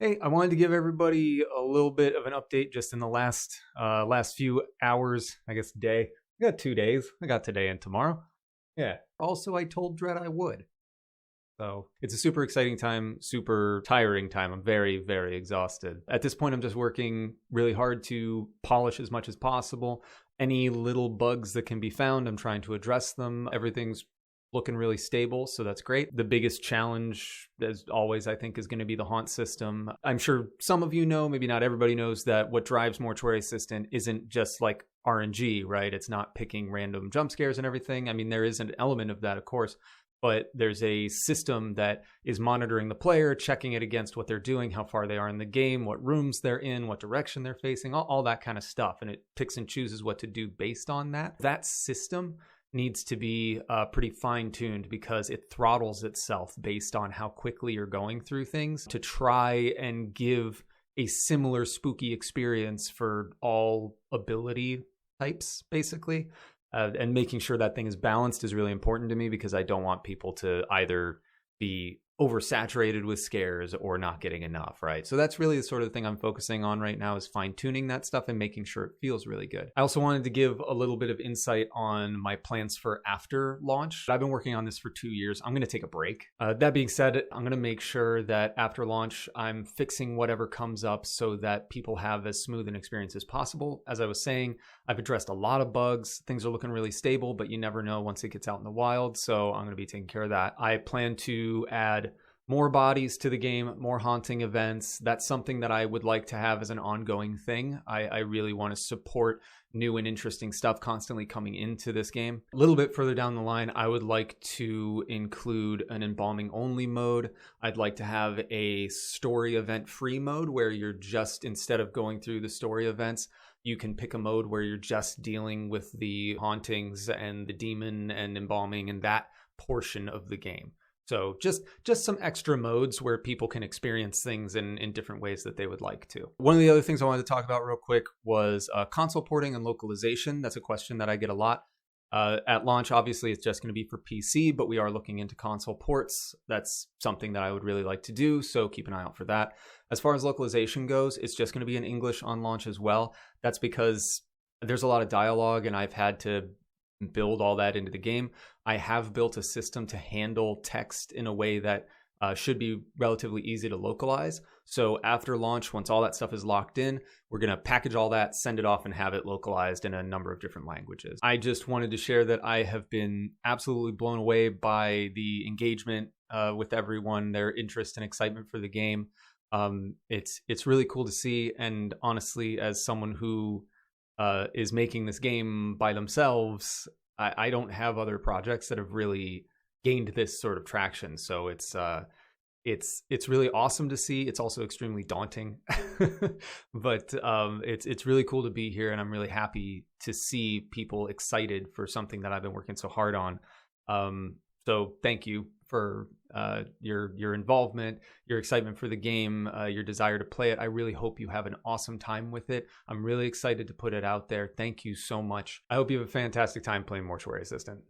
Hey, I wanted to give everybody a little bit of an update just in the last few hours, I guess day. I got 2 days. I got today and tomorrow. Yeah. Also, I told Dredd I would. So it's a super exciting time, super tiring time. I'm very, very exhausted. At this point, I'm just working really hard to polish as much as possible. Any little bugs that can be found, I'm trying to address them. Everything's looking really stable, so that's great. The biggest challenge, as always, I think, is going to be the haunt system. I'm sure some of you know, maybe not everybody knows, that what drives Mortuary Assistant isn't just like RNG, right? It's not picking random jump scares and everything. I mean, there is an element of that, of course, but there's a system that is monitoring the player, checking it against what they're doing, how far they are in the game, what rooms they're in, what direction they're facing, all that kind of stuff. And it picks and chooses what to do based on that. That system needs to be pretty fine-tuned because it throttles itself based on how quickly you're going through things to try and give a similar spooky experience for all ability types, basically. And making sure that thing is balanced is really important to me because I don't want people to either be oversaturated with scares or not getting enough, right? So that's really the sort of thing I'm focusing on right now, is fine-tuning that stuff and making sure it feels really good. I also wanted to give a little bit of insight on my plans for after launch. I've been working on this for 2 years. I'm going to take a break. That being said, I'm going to make sure that after launch, I'm fixing whatever comes up so that people have as smooth an experience as possible. As I was saying, I've addressed a lot of bugs. Things are looking really stable, but you never know once it gets out in the wild. So I'm going to be taking care of that. I plan to add more bodies to the game, more haunting events. That's something that I would like to have as an ongoing thing. I really want to support new and interesting stuff constantly coming into this game. A little bit further down the line, I would like to include an embalming only mode. I'd like to have a story event free mode where you're just, instead of going through the story events, you can pick a mode where you're just dealing with the hauntings and the demon and embalming and that portion of the game. So just some extra modes where people can experience things in different ways that they would like to. One of the other things I wanted to talk about real quick was console porting and localization. That's a question that I get a lot. At launch, obviously, it's just going to be for PC, but we are looking into console ports. That's something that I would really like to do, so keep an eye out for that. As far as localization goes, it's just going to be in English on launch as well. That's because there's a lot of dialogue, and I've had to build all that into the game. I have built a system to handle text in a way that should be relatively easy to localize. So after launch, once all that stuff is locked in, we're going to package all that, send it off, and have it localized in a number of different languages. I just wanted to share that I have been absolutely blown away by the engagement with everyone, their interest and excitement for the game. It's really cool to see. And honestly, as someone who is making this game by themselves, I don't have other projects that have really gained this sort of traction. So it's really awesome to see. It's also extremely daunting, but it's really cool to be here, and I'm really happy to see people excited for something that I've been working so hard on. So thank you for your involvement, your excitement for the game, your desire to play it. I really hope you have an awesome time with it. I'm really excited to put it out there. Thank you so much. I hope you have a fantastic time playing Mortuary Assistant.